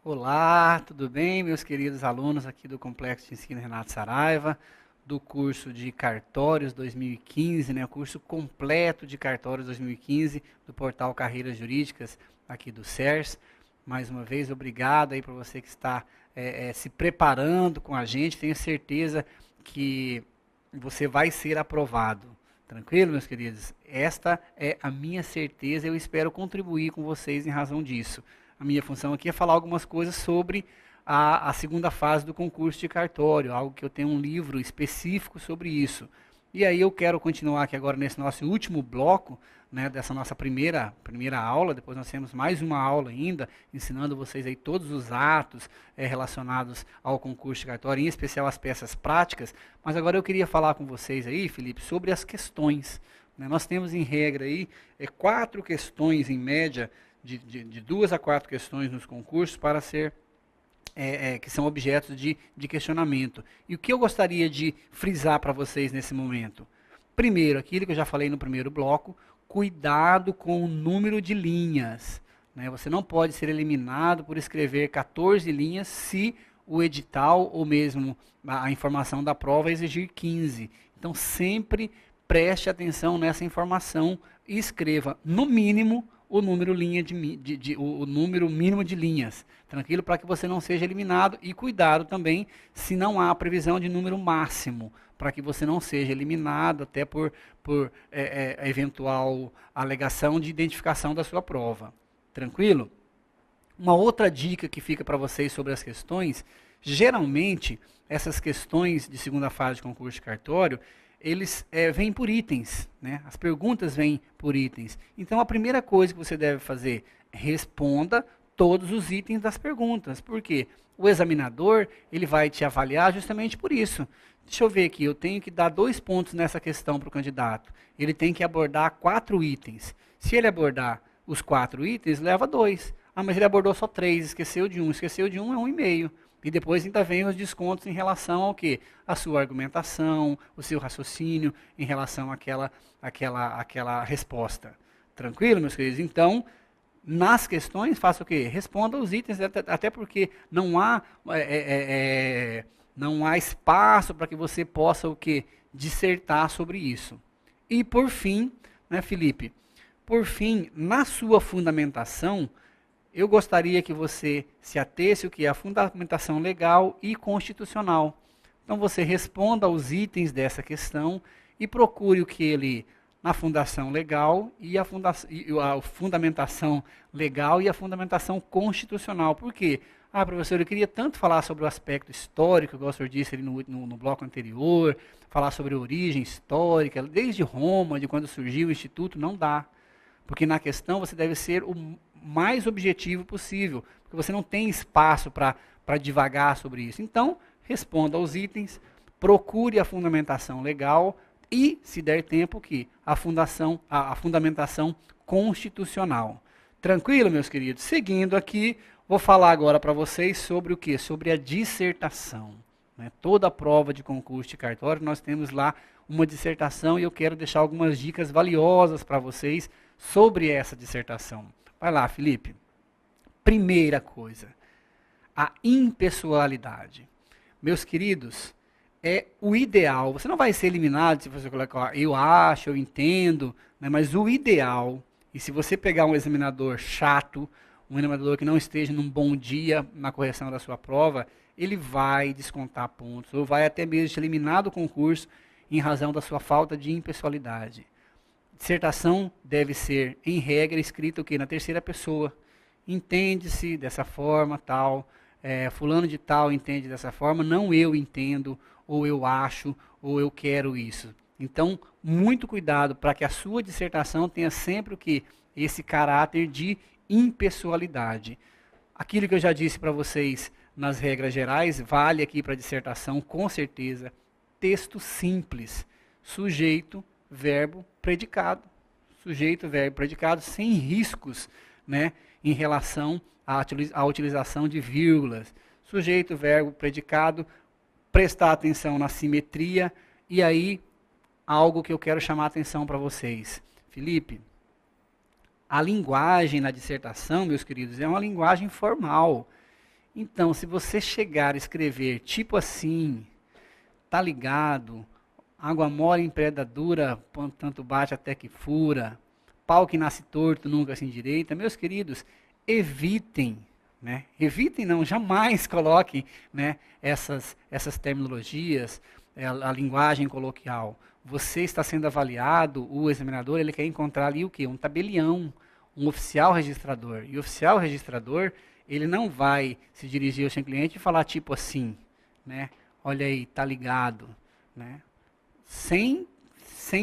Olá, tudo bem, meus queridos alunos aqui do Complexo de Ensino Renato Saraiva, do curso de Cartórios 2015, né, o curso completo de Cartórios 2015 do portal Carreiras Jurídicas aqui do CERS. Mais uma vez, obrigado aí para você que está se preparando com a gente, tenho certeza que você vai ser aprovado. Tranquilo, meus queridos? Esta é a minha certeza e eu espero contribuir com vocês em razão disso. A minha função aqui é falar algumas coisas sobre a segunda fase do concurso de cartório, algo que eu tenho um livro específico sobre isso. E aí eu quero continuar aqui agora nesse nosso último bloco, né, dessa nossa primeira aula. Depois nós temos mais uma aula ainda, ensinando vocês aí todos os atos relacionados ao concurso de cartório, em especial as peças práticas. Mas agora eu queria falar com vocês aí, Felipe, sobre as questões. Né? Nós temos em regra aí 4 questões em média, de 2 a 4 questões nos concursos para ser, que são objetos de questionamento. E o que eu gostaria de frisar para vocês nesse momento? Primeiro, aquilo que eu já falei no primeiro bloco, cuidado com o número de linhas. Né? Você não pode ser eliminado por escrever 14 linhas se o edital ou mesmo a informação da prova exigir 15. Então, sempre preste atenção nessa informação e escreva, no mínimo, o número mínimo de linhas, tranquilo? Para que você não seja eliminado, e cuidado também se não há previsão de número máximo, para que você não seja eliminado até por eventual alegação de identificação da sua prova, tranquilo? Uma outra dica que fica para vocês sobre as questões, geralmente essas questões de segunda fase de concurso de cartório, eles vêm por itens, né? As perguntas vêm por itens. Então, a primeira coisa que você deve fazer, responda todos os itens das perguntas. Por quê? O examinador, ele vai te avaliar justamente por isso. Deixa eu ver aqui, eu tenho que dar 2 pontos nessa questão para o candidato. Ele tem que abordar 4 itens. Se ele abordar os 4 itens, leva 2. Ah, mas ele abordou só 3, esqueceu de um. Esqueceu de um é 1,5. E depois ainda vem os descontos em relação ao quê? A sua argumentação, o seu raciocínio em relação àquela resposta. Tranquilo, meus queridos? Então, nas questões, faça o quê? Responda os itens, até porque não há espaço para que você possa o quê? Dissertar sobre isso. E por fim, né, Felipe? Por fim, na sua fundamentação, eu gostaria que você se atesse o que é a fundamentação legal e constitucional. Então você responda aos itens dessa questão e procure o que ele na fundação legal e a fundamentação legal e a fundamentação constitucional. Por quê? Ah, professor, eu queria tanto falar sobre o aspecto histórico, igual o senhor disse ali no bloco anterior, falar sobre a origem histórica, desde Roma, de quando surgiu o Instituto, não dá. Porque na questão você deve ser o mais objetivo possível, porque você não tem espaço para divagar sobre isso. Então, responda aos itens, procure a fundamentação legal e, se der tempo, a fundamentação constitucional. Tranquilo, meus queridos? Seguindo aqui, vou falar agora para vocês sobre o quê? Sobre a dissertação. Né? Toda prova de concurso de cartório, nós temos lá uma dissertação e eu quero deixar algumas dicas valiosas para vocês sobre essa dissertação. Vai lá, Felipe. Primeira coisa, a impessoalidade. Meus queridos, é o ideal. Você não vai ser eliminado se você colocar eu acho, eu entendo, né, mas o ideal, e se você pegar um examinador chato, um examinador que não esteja num bom dia na correção da sua prova, ele vai descontar pontos, ou vai até mesmo te eliminar do concurso em razão da sua falta de impessoalidade. Dissertação deve ser, em regra, escrita o quê? Na terceira pessoa. Entende-se dessa forma, tal, fulano de tal entende dessa forma, não eu entendo, ou eu acho, ou eu quero isso. Então, muito cuidado para que a sua dissertação tenha sempre o quê? Esse caráter de impessoalidade. Aquilo que eu já disse para vocês nas regras gerais, vale aqui para a dissertação, com certeza. Texto simples, sujeito, verbo, predicado. Sujeito, verbo, predicado, sem riscos, né, em relação à utilização de vírgulas. Sujeito, verbo, predicado, prestar atenção na simetria. E aí, algo que eu quero chamar a atenção para vocês. Felipe, a linguagem na dissertação, meus queridos, é uma linguagem formal. Então, se você chegar a escrever tipo assim, tá ligado, água mole em pedra dura, tanto bate até que fura, pau que nasce torto nunca se endireita, meus queridos, evitem, né? Evitem não, jamais coloquem, né, essas terminologias, a linguagem coloquial. Você está sendo avaliado, o examinador, ele quer encontrar ali o quê? Um tabelião, um oficial registrador. E o oficial registrador, ele não vai se dirigir ao seu cliente e falar tipo assim, né? Olha aí, tá ligado, né? Sem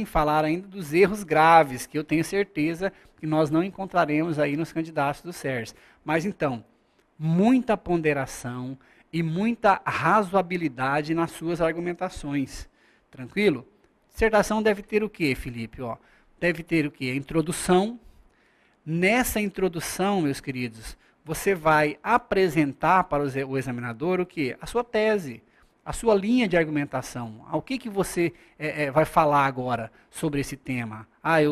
falar ainda dos erros graves, que eu tenho certeza que nós não encontraremos aí nos candidatos do SERS. Mas então, muita ponderação e muita razoabilidade nas suas argumentações. Tranquilo? Dissertação deve ter o quê, Felipe? Ó, deve ter o quê? A introdução. Nessa introdução, meus queridos, você vai apresentar para o examinador o quê? A sua tese, a sua linha de argumentação. O que você vai falar agora sobre esse tema?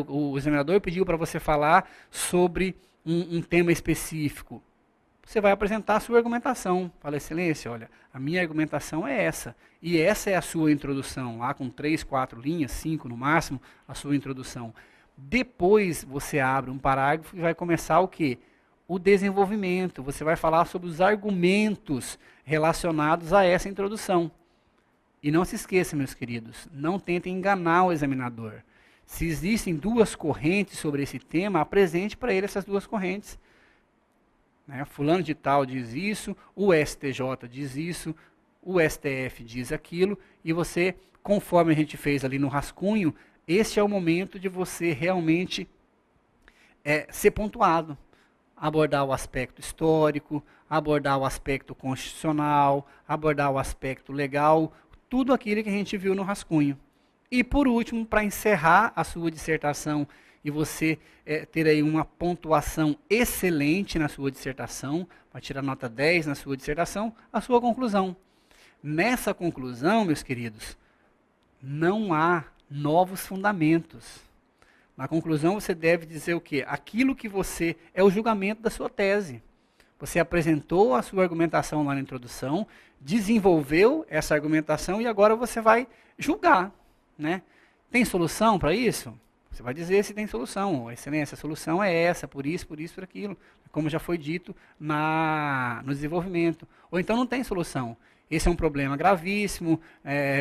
O examinador pediu para você falar sobre um tema específico. Você vai apresentar a sua argumentação. Fala, excelência, olha, a minha argumentação é essa. E essa é a sua introdução, lá com 3, 4 linhas, 5 no máximo, a sua introdução. Depois você abre um parágrafo e vai começar o quê? O desenvolvimento. Você vai falar sobre os argumentos relacionados a essa introdução. E não se esqueça, meus queridos, não tentem enganar o examinador. Se existem 2 correntes sobre esse tema, apresente para ele essas 2 correntes. Né? Fulano de tal diz isso, o STJ diz isso, o STF diz aquilo, e você, conforme a gente fez ali no rascunho, este é o momento de você realmente ser pontuado. Abordar o aspecto histórico, abordar o aspecto constitucional, abordar o aspecto legal, tudo aquilo que a gente viu no rascunho. E por último, para encerrar a sua dissertação e você ter aí uma pontuação excelente na sua dissertação, vai tirar nota 10 na sua dissertação, a sua conclusão. Nessa conclusão, meus queridos, não há novos fundamentos. Na conclusão, você deve dizer o quê? Aquilo que você... é o julgamento da sua tese. Você apresentou a sua argumentação lá na introdução, desenvolveu essa argumentação e agora você vai julgar, né? Tem solução para isso? Você vai dizer se tem solução. Excelência, a solução é essa, por isso, por aquilo. Como já foi dito no desenvolvimento. Ou então não tem solução. Esse é um problema gravíssimo,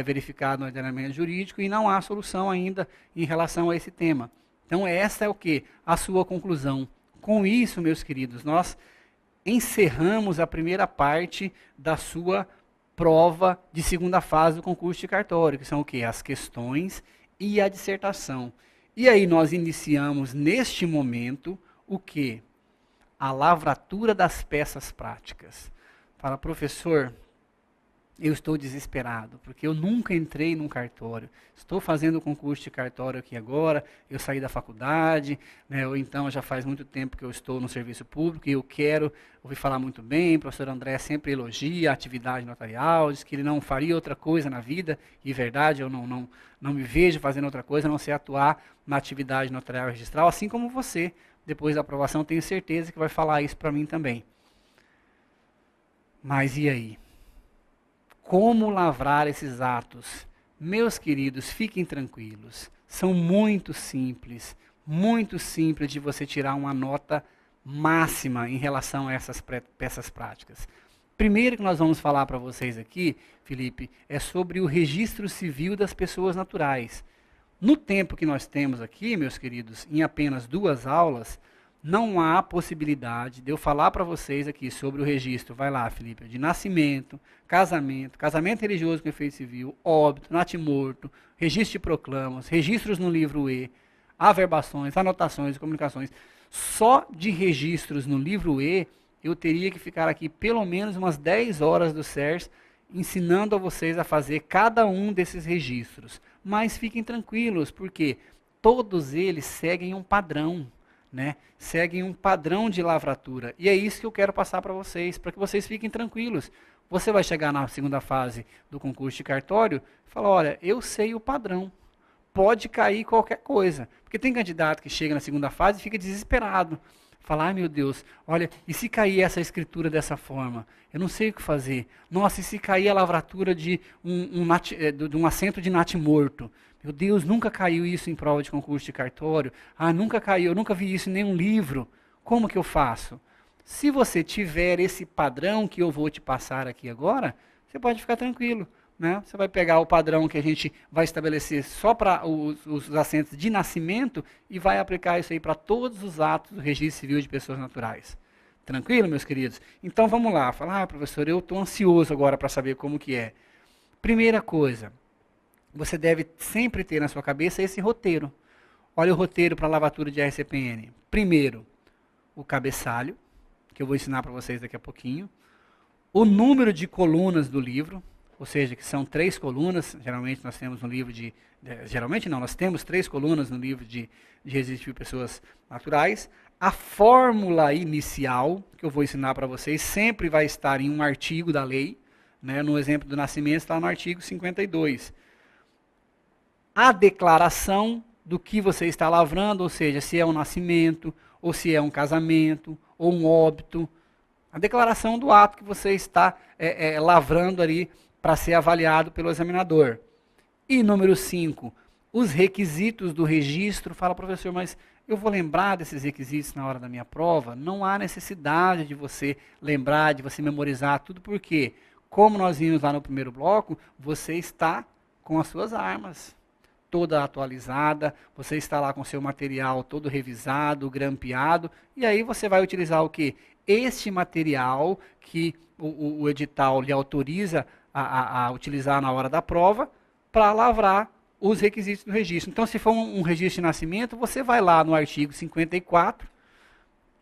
verificado no ordenamento jurídico e não há solução ainda em relação a esse tema. Então essa é o quê? A sua conclusão. Com isso, meus queridos, nós encerramos a primeira parte da sua prova de segunda fase do concurso de cartório, que são o quê? As questões e a dissertação. E aí nós iniciamos neste momento o quê? A lavratura das peças práticas. Fala, professor, eu estou desesperado, porque eu nunca entrei num cartório. Estou fazendo o concurso de cartório aqui agora, eu saí da faculdade, né, ou então já faz muito tempo que eu estou no serviço público e eu quero ouvir falar muito bem. O professor André sempre elogia a atividade notarial, diz que ele não faria outra coisa na vida, e verdade, eu não me vejo fazendo outra coisa, a não ser atuar na atividade notarial registral, assim como você, depois da aprovação, tenho certeza que vai falar isso para mim também. Mas e aí? Como lavrar esses atos? Meus queridos, fiquem tranquilos. São muito simples de você tirar uma nota máxima em relação a essas peças práticas. Primeiro que nós vamos falar para vocês aqui, Felipe, é sobre o registro civil das pessoas naturais. No tempo que nós temos aqui, meus queridos, em apenas 2 aulas, não há possibilidade de eu falar para vocês aqui sobre o registro, vai lá, Felipe, de nascimento, casamento religioso com efeito civil, óbito, natimorto, registro de proclamas, registros no livro E, averbações, anotações e comunicações. Só de registros no livro E, eu teria que ficar aqui pelo menos umas 10 horas do SERS, ensinando a vocês a fazer cada um desses registros. Mas fiquem tranquilos, porque todos eles seguem um padrão, né? Seguem um padrão de lavratura. E é isso que eu quero passar para vocês, para que vocês fiquem tranquilos. Você vai chegar na segunda fase do concurso de cartório e falar, olha, eu sei o padrão. Pode cair qualquer coisa. Porque tem candidato que chega na segunda fase e fica desesperado. Fala, ai meu Deus, olha, e se cair essa escritura dessa forma? Eu não sei o que fazer. Nossa, e se cair a lavratura de um acento de natimorto? Meu Deus, nunca caiu isso em prova de concurso de cartório. Ah, nunca caiu, eu nunca vi isso em nenhum livro. Como que eu faço? Se você tiver esse padrão que eu vou te passar aqui agora, você pode ficar tranquilo. Né? Você vai pegar o padrão que a gente vai estabelecer só para os assentos de nascimento e vai aplicar isso aí para todos os atos do registro civil de pessoas naturais. Tranquilo, meus queridos? Então vamos lá. Falar, professor, eu estou ansioso agora para saber como que é. Primeira coisa, você deve sempre ter na sua cabeça esse roteiro. Olha o roteiro para a lavatura de RCPN. Primeiro, o cabeçalho, que eu vou ensinar para vocês daqui a pouquinho. O número de colunas do livro, ou seja, que são 3 colunas, geralmente nós temos no livro geralmente não, nós temos 3 colunas no livro de registro civil de pessoas naturais. A fórmula inicial, que eu vou ensinar para vocês, sempre vai estar em um artigo da lei, né? No exemplo do nascimento está no artigo 52. A declaração do que você está lavrando, ou seja, se é um nascimento, ou se é um casamento, ou um óbito. A declaração do ato que você está lavrando ali para ser avaliado pelo examinador. E número 5, os requisitos do registro. Fala, professor, mas eu vou lembrar desses requisitos na hora da minha prova? Não há necessidade de você lembrar, de você memorizar tudo, porque, como nós vimos lá no primeiro bloco, você está com as suas armas toda atualizada, você está lá com seu material todo revisado, grampeado, e aí você vai utilizar o quê? Este material que o edital lhe autoriza a utilizar na hora da prova para lavrar os requisitos do registro. Então, se for um registro de nascimento, você vai lá no artigo 54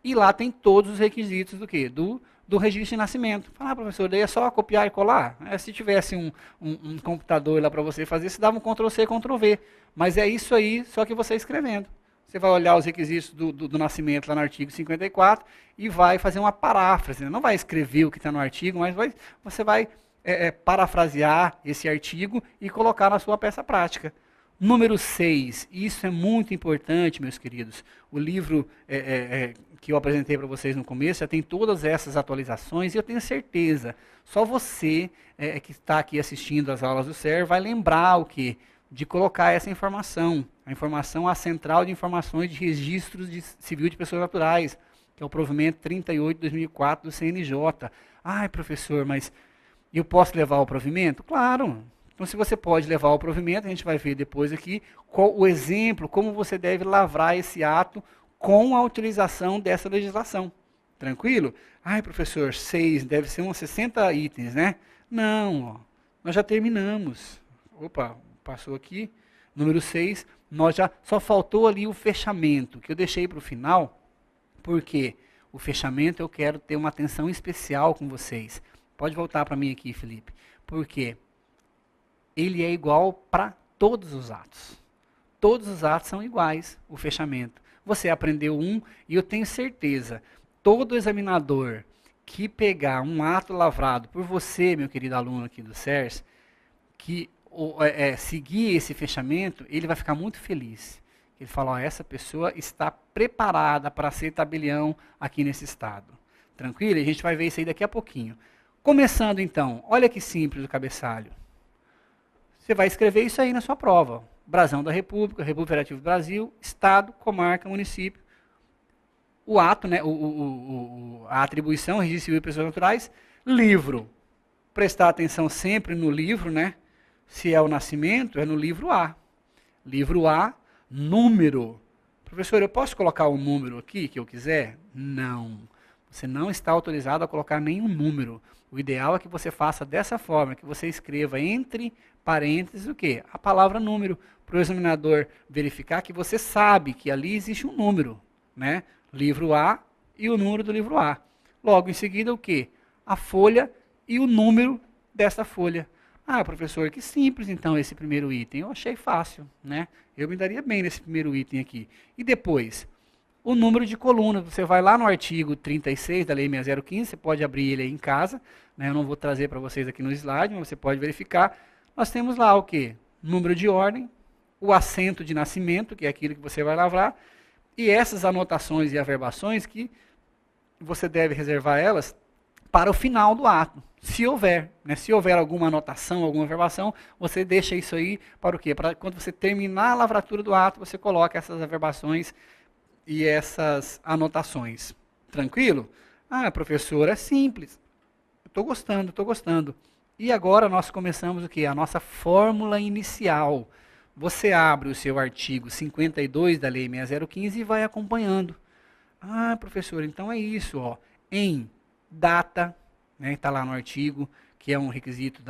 e lá tem todos os requisitos do quê? Do registro de nascimento. Fala, professor, daí é só copiar e colar? Se tivesse um computador lá para você fazer, você dava um Ctrl+C, Ctrl+V. Mas é isso aí, só que você escrevendo. Você vai olhar os requisitos do nascimento lá no artigo 54 e vai fazer uma paráfrase. Não vai escrever o que está no artigo, mas você vai parafrasear esse artigo e colocar na sua peça prática. Número 6, isso é muito importante, meus queridos. O livro que eu apresentei para vocês no começo já tem todas essas atualizações e eu tenho certeza, só você que está aqui assistindo às aulas do SER vai lembrar o quê? De colocar essa informação, a informação à Central de Informações de Registros Civil de Pessoas Naturais, que é o provimento 38 de 2004 do CNJ. Ai, professor, mas eu posso levar o provimento? Claro. Então, se você pode levar o provimento, a gente vai ver depois aqui qual o exemplo, como você deve lavrar esse ato com a utilização dessa legislação. Tranquilo? Ai, professor, 6, deve ser uns 60 itens, né? Não, ó, nós já terminamos. Opa, passou aqui. Número 6, nós já só faltou ali o fechamento, que eu deixei para o final, porque o fechamento eu quero ter uma atenção especial com vocês. Pode voltar para mim aqui, Felipe. Por quê? Ele é igual para todos os atos. Todos os atos são iguais, o fechamento. Você aprendeu um, e eu tenho certeza, todo examinador que pegar um ato lavrado por você, meu querido aluno aqui do SERS, que seguir esse fechamento, ele vai ficar muito feliz. Ele fala, ó, essa pessoa está preparada para ser tabelião aqui nesse estado. Tranquilo? A gente vai ver isso aí daqui a pouquinho. Começando então, olha que simples o cabeçalho. Você vai escrever isso aí na sua prova. Brasão da República, República Federativa do Brasil, Estado, Comarca, Município. O ato, né, a atribuição, registro civil de pessoas naturais. Livro. Prestar atenção sempre no livro, né? Se é o nascimento, é no livro A. Livro A, número. Professor, eu posso colocar o número aqui que eu quiser? Não. Você não está autorizado a colocar nenhum número. O ideal é que você faça dessa forma, que você escreva entre parênteses o quê? A palavra número, para o examinador verificar que você sabe que ali existe um número, né? Livro A e o número do livro A. Logo em seguida o quê? A folha e o número dessa folha. Ah, professor, que simples então esse primeiro item. Eu achei fácil, né? Eu me daria bem nesse primeiro item aqui. E depois, o número de coluna. Você vai lá no artigo 36 da Lei 6015, você pode abrir ele aí em casa, né? Eu não vou trazer para vocês aqui no slide, mas você pode verificar. Nós temos lá o quê? Número de ordem, o assento de nascimento, que é aquilo que você vai lavrar, e essas anotações e averbações que você deve reservar elas para o final do ato, se houver. Né? Se houver alguma anotação, alguma averbação, você deixa isso aí para o quê? Para quando você terminar a lavratura do ato, você coloca essas averbações e essas anotações. Tranquilo? Ah, professor, é simples. Estou gostando, estou gostando. E agora nós começamos o quê? A nossa fórmula inicial. Você abre o seu artigo 52 da Lei 6015 e vai acompanhando. Ah, professor, então é isso, ó. Em data, né, está lá no artigo, que é um requisito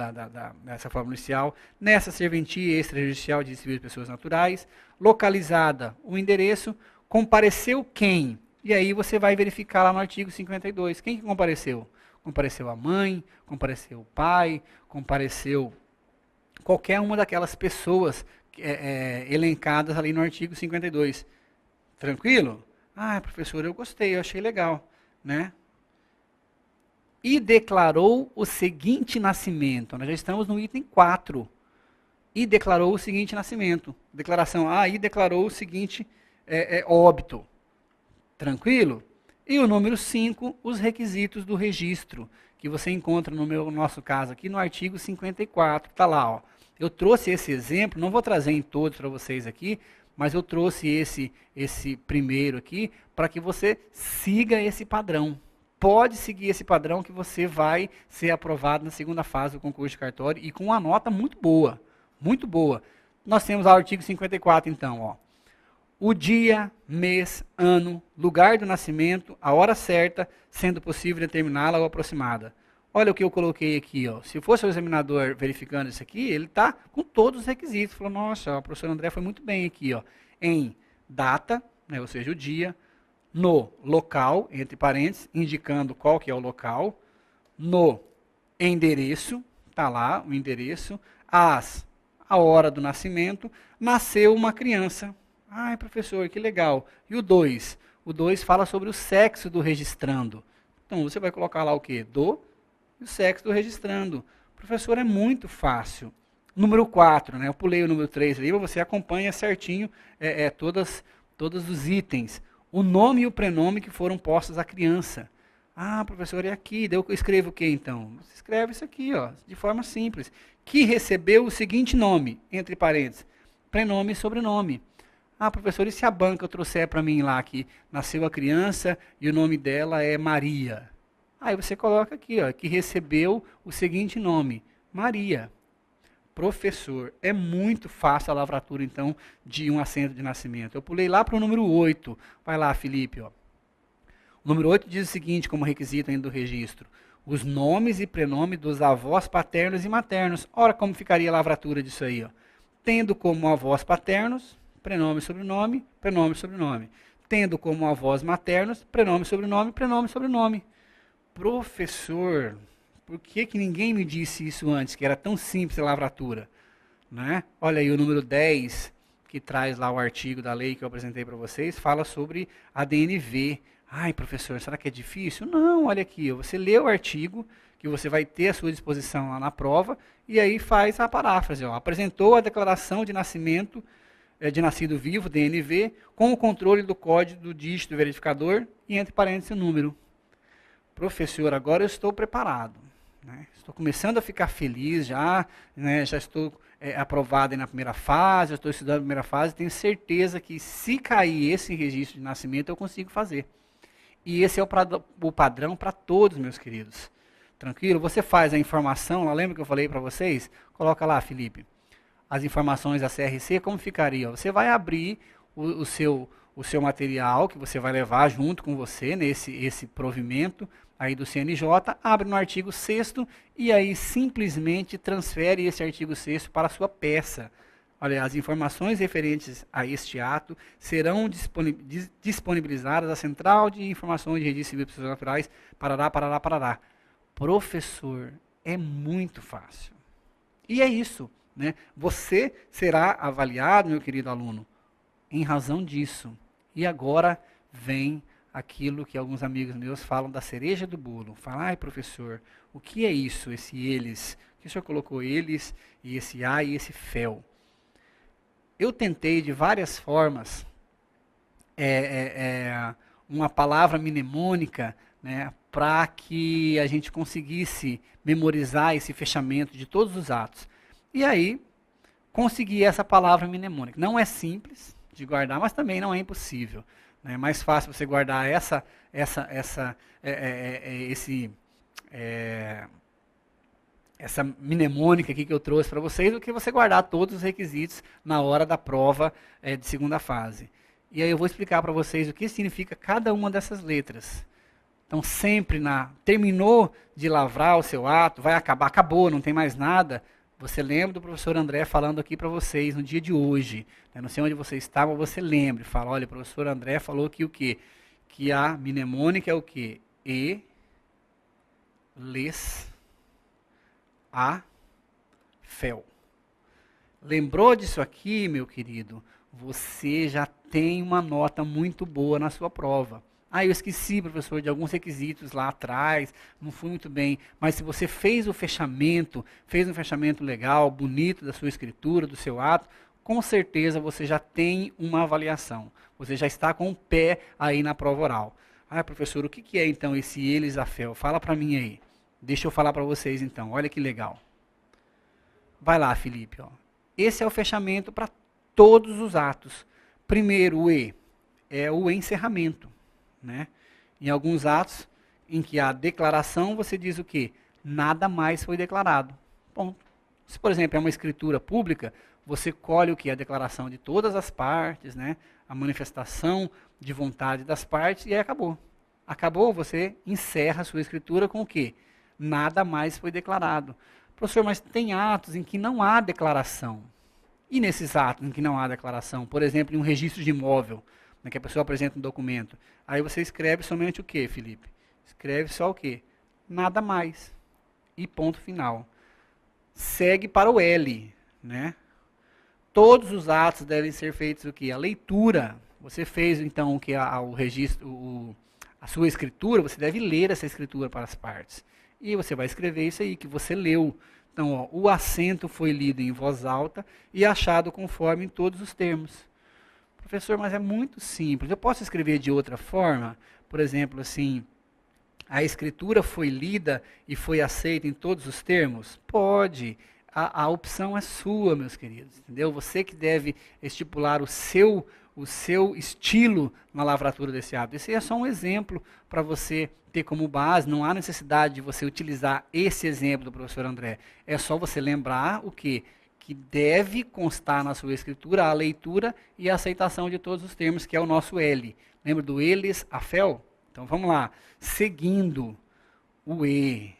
dessa fórmula inicial. Nessa serventia extrajudicial de civil de pessoas naturais, localizada o endereço, compareceu quem? E aí você vai verificar lá no artigo 52. Quem que compareceu? Compareceu a mãe, compareceu o pai, compareceu qualquer uma daquelas pessoas elencadas ali no artigo 52. Tranquilo? Ah, professor, eu gostei, eu achei legal, né? E declarou o seguinte nascimento. Nós já estamos no item 4. E declarou o seguinte nascimento. Declaração A, e declarou o seguinte óbito. Tranquilo? E o número 5, os requisitos do registro, que você encontra no nosso caso aqui no artigo 54. Está lá, ó. Eu trouxe esse exemplo, não vou trazer em todos para vocês aqui, mas eu trouxe esse primeiro aqui para que você siga esse padrão. Pode seguir esse padrão que você vai ser aprovado na segunda fase do concurso de cartório e com uma nota muito boa. Muito boa. Nós temos lá o artigo 54, então, ó. O dia, mês, ano, lugar do nascimento, a hora certa, sendo possível determiná-la ou aproximada. Olha o que eu coloquei aqui, ó. Se fosse o examinador verificando isso aqui, ele está com todos os requisitos. Falou, nossa, o professor André foi muito bem aqui, ó. Em data, né, ou seja, o dia, no local, entre parênteses, indicando qual que é o local, no endereço, está lá o endereço, a hora do nascimento, nasceu uma criança. Ai, professor, que legal. E o 2? O 2 fala sobre o sexo do registrando. Então, você vai colocar lá o quê? E o sexo do registrando. Professor, é muito fácil. Número 4, né? Eu pulei o número 3 ali, você acompanha certinho todos os itens. O nome e o prenome que foram postos à criança. Ah, professor, é aqui. Daí eu escrevo o quê, então? Você escreve isso aqui, ó, de forma simples. Que recebeu o seguinte nome, entre parênteses, prenome e sobrenome. Ah, professor, e se a banca trouxer para mim lá que nasceu a criança e o nome dela é Maria? Aí você coloca aqui, ó, que recebeu o seguinte nome, Maria. Professor, é muito fácil a lavratura, então, de um assento de nascimento. Eu pulei lá para o número 8. Vai lá, Felipe. Ó. O número 8 diz o seguinte, como requisito ainda do registro. Os nomes e prenome dos avós paternos e maternos. Ora, como ficaria a lavratura disso aí? Ó? Tendo como avós paternos, prenome e sobrenome, prenome e sobrenome. Tendo como avós maternos, prenome e sobrenome, prenome e sobrenome. Professor, por que ninguém me disse isso antes, que era tão simples a lavratura? Né? Olha aí o número 10, que traz lá o artigo da lei que eu apresentei para vocês, fala sobre a DNV. Ai, professor, será que é difícil? Não, olha aqui, você lê o artigo, que você vai ter à sua disposição lá na prova, e aí faz a paráfrase. Ó. Apresentou a declaração de nascimento, de nascido vivo, DNV, com o controle do código do dígito verificador e entre parênteses o número. Professor, agora eu estou preparado. Né? Estou começando a ficar feliz já, né? Já estou aprovado na primeira fase, já estou estudando a primeira fase, tenho certeza que se cair esse registro de nascimento eu consigo fazer. E esse é o padrão para todos, meus queridos. Tranquilo? Você faz a informação, lembra que eu falei para vocês? Coloca lá, Felipe, as informações da CRC, como ficaria? Você vai abrir o seu material que você vai levar junto com você, esse provimento aí do CNJ, abre no artigo 6º e aí simplesmente transfere esse artigo 6º para a sua peça. Olha, as informações referentes a este ato serão disponibilizadas à Central de Informações de Registro Civil de Pessoas Naturais, parará, parará, parará. Professor, é muito fácil. E é isso, né? Você será avaliado, meu querido aluno, em razão disso. E agora vem aquilo que alguns amigos meus falam da cereja do bolo. Falam, ai professor, o que é isso, esse eles? O que o senhor colocou eles, e esse a e esse fel? Eu tentei de várias formas uma palavra mnemônica, né, para que a gente conseguisse memorizar esse fechamento de todos os atos. E aí, consegui essa palavra mnemônica. Não é simples de guardar, mas também não é impossível. É mais fácil você guardar essa mnemônica aqui que eu trouxe para vocês do que você guardar todos os requisitos na hora da prova de segunda fase. E aí eu vou explicar para vocês o que significa cada uma dessas letras. Então sempre terminou de lavrar o seu ato, vai acabar, acabou, não tem mais nada. Você lembra do professor André falando aqui para vocês no dia de hoje. Né? Não sei onde você está, mas você lembre. Fala, olha, o professor André falou que o quê? Que a mnemônica é o quê? E, les, a, fel. Lembrou disso aqui, meu querido? Você já tem uma nota muito boa na sua prova. Ah, eu esqueci, professor, de alguns requisitos lá atrás, não fui muito bem. Mas se você fez fez um fechamento legal, bonito da sua escritura, do seu ato, com certeza você já tem uma avaliação. Você já está com o pé aí na prova oral. Ah, professor, o que é então esse eles a fel? Fala para mim aí. Deixa eu falar para vocês então, olha que legal. Vai lá, Felipe. Ó. Esse é o fechamento para todos os atos. Primeiro, o E é o encerramento. Né? Em alguns atos em que há declaração, você diz o quê? Nada mais foi declarado. Ponto. Se, por exemplo, é uma escritura pública, você colhe o quê? A declaração de todas as partes, né? A manifestação de vontade das partes e aí acabou. Acabou, você encerra a sua escritura com o quê? Nada mais foi declarado. Professor, mas tem atos em que não há declaração. E nesses atos em que não há declaração? Por exemplo, em um registro de imóvel, que a pessoa apresenta um documento. Aí você escreve somente o quê, Felipe? Escreve só o quê? Nada mais. E ponto final. Segue para o L, né? Todos os atos devem ser feitos o quê? A leitura. Você fez então o que o registro, a sua escritura, você deve ler essa escritura para as partes. E você vai escrever isso aí que você leu. Então, ó, o assento foi lido em voz alta e achado conforme em todos os termos. Professor, mas é muito simples. Eu posso escrever de outra forma? Por exemplo, assim, a escritura foi lida e foi aceita em todos os termos? Pode. A opção é sua, meus queridos. Entendeu? Você que deve estipular o seu estilo na lavratura desse hábito. Esse é só um exemplo para você ter como base. Não há necessidade de você utilizar esse exemplo do professor André. É só você lembrar o quê? Que deve constar na sua escritura a leitura e a aceitação de todos os termos, que é o nosso L. Lembra do eles, a fel? Então vamos lá. Seguindo o E.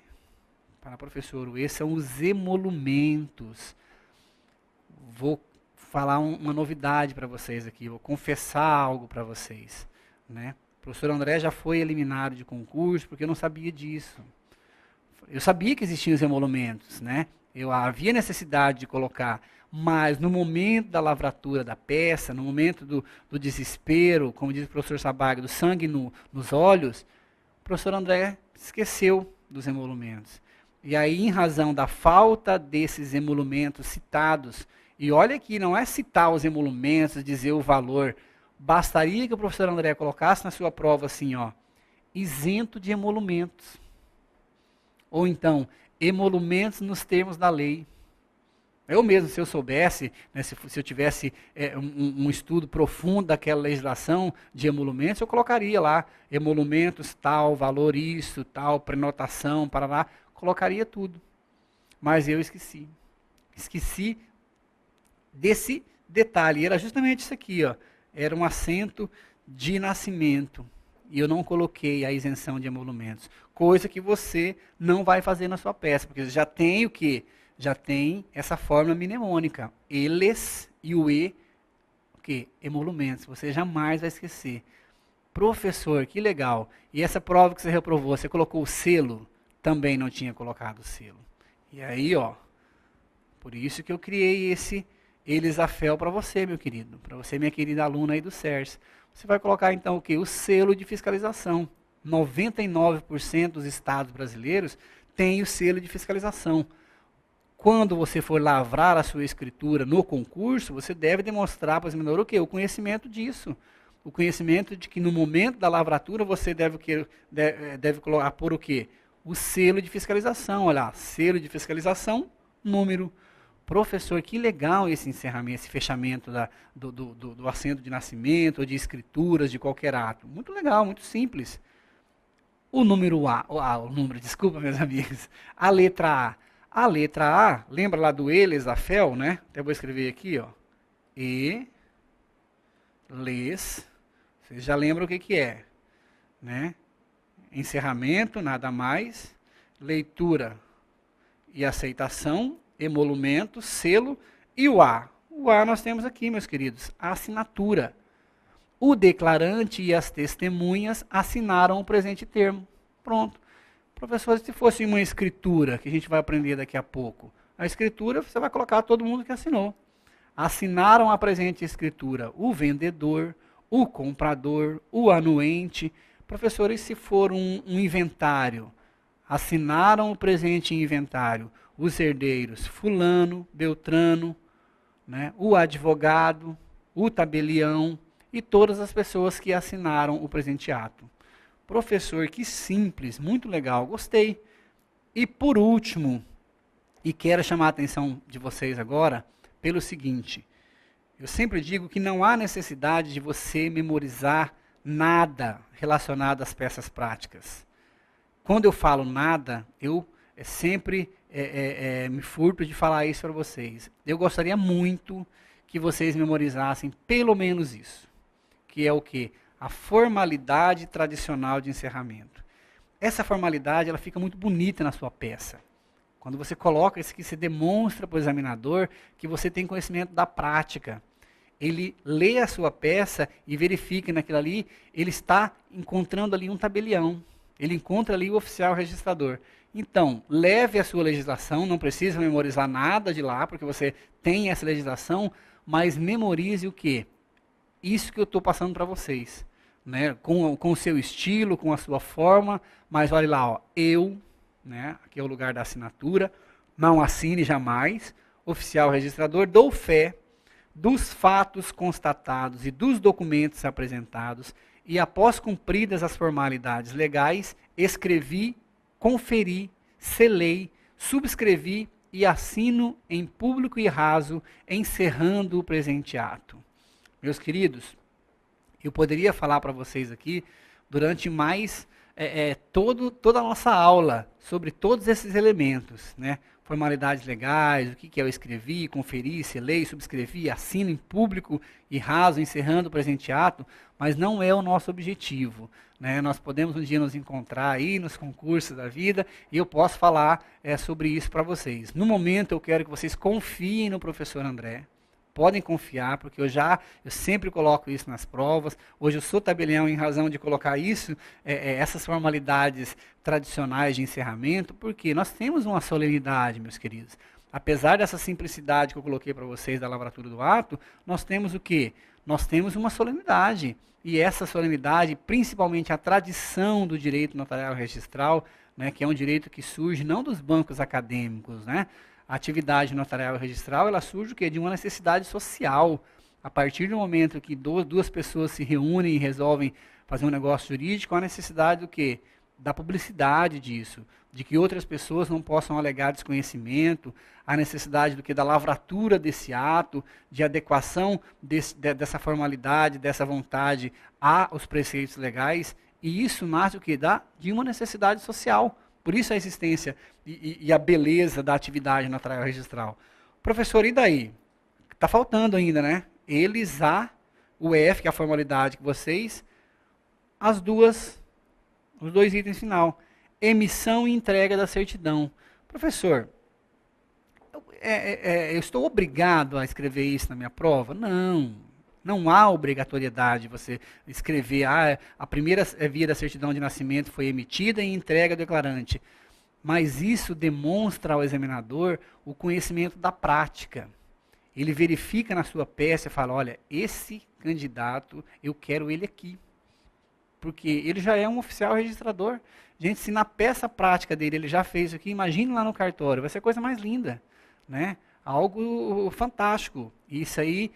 Para professor, o E são os emolumentos. Vou falar uma novidade para vocês aqui, vou confessar algo para vocês. Né? O professor André já foi eliminado de concurso porque eu não sabia disso. Eu sabia que existiam os emolumentos, né? Eu havia necessidade de colocar, mas no momento da lavratura da peça, no momento do desespero, como diz o professor Sabaga, do sangue nos olhos, o professor André esqueceu dos emolumentos. E aí, em razão da falta desses emolumentos citados, e olha que não é citar os emolumentos, dizer o valor, bastaria que o professor André colocasse na sua prova assim, ó, isento de emolumentos. Ou então, emolumentos nos termos da lei. Eu mesmo, se eu soubesse, né, se eu tivesse um estudo profundo daquela legislação de emolumentos, eu colocaria lá, emolumentos tal, valor isso, tal, prenotação, para lá, colocaria tudo. Mas eu esqueci. Esqueci desse detalhe. Era justamente isso aqui, ó. Era um assento de nascimento. E eu não coloquei a isenção de emolumentos. Coisa que você não vai fazer na sua peça, porque já tem o quê? Já tem essa fórmula mnemônica. Eles e o E, o quê? Emolumentos. Você jamais vai esquecer. Professor, que legal. E essa prova que você reprovou, você colocou o selo? Também não tinha colocado o selo. E aí, ó, Por isso que eu criei esse Elisafel para você, meu querido. Para você, minha querida aluna aí do SERS. Você vai colocar então o quê? O selo de fiscalização. 99% dos estados brasileiros têm o selo de fiscalização. Quando você for lavrar a sua escritura no concurso, você deve demonstrar para o examinador o quê? O conhecimento disso. O conhecimento de que no momento da lavratura você deve colocar por o quê? O selo de fiscalização. Olha, selo de fiscalização, número. Professor, que legal esse encerramento, esse fechamento do assento de nascimento, ou de escrituras, de qualquer ato. Muito legal, muito simples. O número desculpa, meus amigos. A letra A. A letra A, lembra lá do Elisafel, né? Até vou escrever aqui, ó. Vocês já lembram o que é, né? Encerramento, nada mais. Leitura e aceitação, emolumento, selo e o A. O A nós temos aqui, meus queridos, a assinatura. O declarante e as testemunhas assinaram o presente termo. Pronto. Professor, se fosse uma escritura, que a gente vai aprender daqui a pouco, a escritura você vai colocar todo mundo que assinou. Assinaram a presente escritura o vendedor, o comprador, o anuente. Professor, e se for um inventário? Assinaram o presente inventário os herdeiros fulano, beltrano, né, o advogado, o tabelião e todas as pessoas que assinaram o presente ato. Professor, que simples, muito legal, gostei. E por último, e quero chamar a atenção de vocês agora, pelo seguinte, eu sempre digo que não há necessidade de você memorizar nada relacionado às peças práticas. Quando eu falo nada, eu sempre me furto de falar isso para vocês. Eu gostaria muito que vocês memorizassem pelo menos isso, que é o quê? A formalidade tradicional de encerramento. Essa formalidade ela fica muito bonita na sua peça. Quando você coloca isso aqui, você demonstra para o examinador que você tem conhecimento da prática. Ele lê a sua peça e verifica naquilo ali, ele está encontrando ali um tabelião. Ele encontra ali o oficial registrador. Então, leve a sua legislação, não precisa memorizar nada de lá, porque você tem essa legislação, mas memorize o quê? Isso que eu estou passando para vocês. Né, com o seu estilo, com a sua forma, mas olha lá, ó, né, aqui é o lugar da assinatura, não assine jamais, oficial registrador, dou fé dos fatos constatados e dos documentos apresentados, e após cumpridas as formalidades legais, escrevi, conferi, selei, subscrevi e assino em público e raso, encerrando o presente ato. Meus queridos, eu poderia falar para vocês aqui, durante mais toda a nossa aula, sobre todos esses elementos, né? Formalidades legais, o que é eu escrevi, conferi, selei, subscrevi, assino em público e raso, encerrando o presente ato, mas não é o nosso objetivo. Né? Nós podemos um dia nos encontrar aí nos concursos da vida e eu posso falar sobre isso para vocês. No momento eu quero que vocês confiem no professor André. Podem confiar, porque eu sempre coloco isso nas provas. Hoje eu sou tabelião em razão de colocar isso, essas formalidades tradicionais de encerramento, porque nós temos uma solenidade, meus queridos. Apesar dessa simplicidade que eu coloquei para vocês da lavratura do ato, nós temos o quê? Nós temos uma solenidade. E essa solenidade, principalmente a tradição do direito notarial registral, né, que é um direito que surge não dos bancos acadêmicos, né? A atividade notarial registral, ela surge o quê? De uma necessidade social. A partir do momento que duas pessoas se reúnem e resolvem fazer um negócio jurídico, há necessidade do quê? Da publicidade disso, de que outras pessoas não possam alegar desconhecimento, a necessidade do que? Da lavratura desse ato, de adequação dessa formalidade, dessa vontade aos preceitos legais, e isso nasce o quê? De uma necessidade social. Por isso a existência e a beleza da atividade notarial registral. Professor, e daí? Está faltando ainda, né? Eles, o F, que é a formalidade que vocês, os dois itens final. Emissão e entrega da certidão. Professor, eu estou obrigado a escrever isso na minha prova? Não há obrigatoriedade de você escrever, a primeira via da certidão de nascimento foi emitida e entrega ao declarante. mas isso demonstra ao examinador o conhecimento da prática. Ele verifica na sua peça e fala, olha, esse candidato, eu quero ele aqui. Porque ele já é um oficial registrador. Gente, se na peça prática dele ele já fez isso aqui, imagine lá no cartório, vai ser a coisa mais linda, né? Algo fantástico. Isso aí,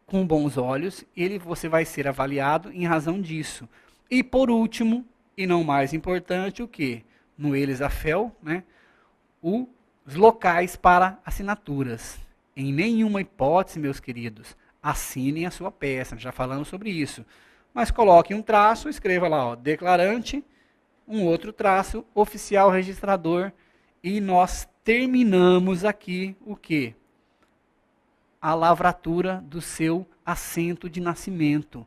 com bons olhos, você vai ser avaliado em razão disso. E por último, e não mais importante, o quê? No Elisafel, né? Os locais para assinaturas. Em nenhuma hipótese, meus queridos, assinem a sua peça, já falamos sobre isso. Mas coloque um traço, escreva lá, ó, declarante, um outro traço, oficial registrador, e nós terminamos aqui o quê? A lavratura do seu assento de nascimento.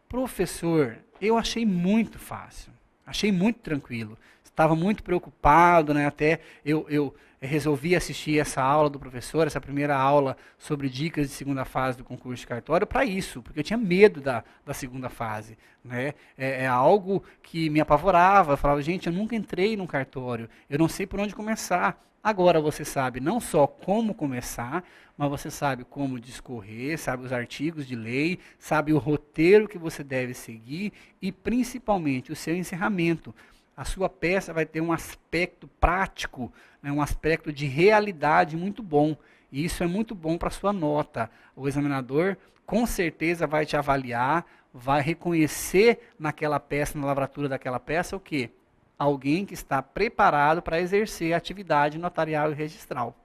Professor, eu achei muito fácil, achei muito tranquilo. Estava muito preocupado, né? Até eu resolvi assistir essa aula do professor, essa primeira aula sobre dicas de segunda fase do concurso de cartório, para isso, porque eu tinha medo da segunda fase. Né? É algo que me apavorava, eu falava, gente, eu nunca entrei num cartório, eu não sei por onde começar. Agora você sabe não só como começar, mas você sabe como discorrer, sabe os artigos de lei, sabe o roteiro que você deve seguir e principalmente o seu encerramento. A sua peça vai ter um aspecto prático, né, um aspecto de realidade muito bom. E isso é muito bom para a sua nota. O examinador com certeza vai te avaliar, vai reconhecer naquela peça, na lavratura daquela peça, o quê? Alguém que está preparado para exercer a atividade notarial e registral.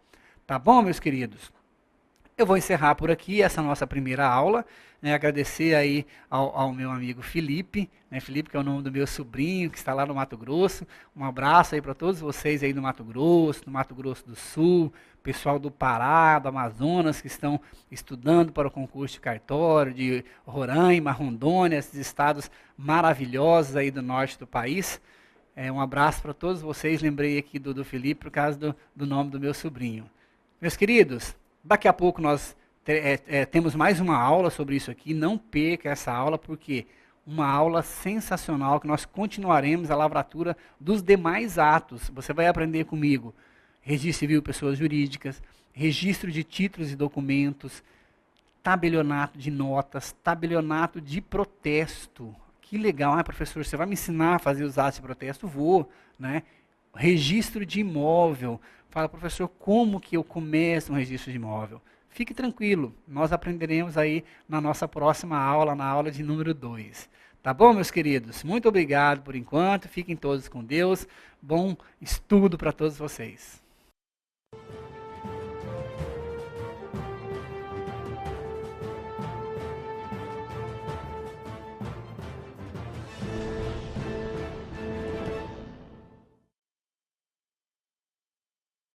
Tá bom, meus queridos? Eu vou encerrar por aqui essa nossa primeira aula, né, agradecer aí ao meu amigo Felipe, né, Felipe que é o nome do meu sobrinho, que está lá no Mato Grosso. Um abraço aí para todos vocês aí do Mato Grosso do Sul, pessoal do Pará, do Amazonas, que estão estudando para o concurso de cartório, de Roraima, Rondônia, esses estados maravilhosos aí do norte do país. Um abraço para todos vocês, lembrei aqui do Felipe por causa do nome do meu sobrinho. Meus queridos, daqui a pouco nós temos mais uma aula sobre isso aqui. Não perca essa aula, porque uma aula sensacional que nós continuaremos a lavratura dos demais atos. Você vai aprender comigo registro civil, pessoas jurídicas, registro de títulos e documentos, tabelionato de notas, tabelionato de protesto. Que legal, professor, você vai me ensinar a fazer os atos de protesto? Vou, né? Registro de imóvel. Fala, professor, como que eu começo um registro de imóvel? Fique tranquilo, nós aprenderemos aí na nossa próxima aula, na aula de número 2. Tá bom, meus queridos? Muito obrigado por enquanto, fiquem todos com Deus. Bom estudo para todos vocês.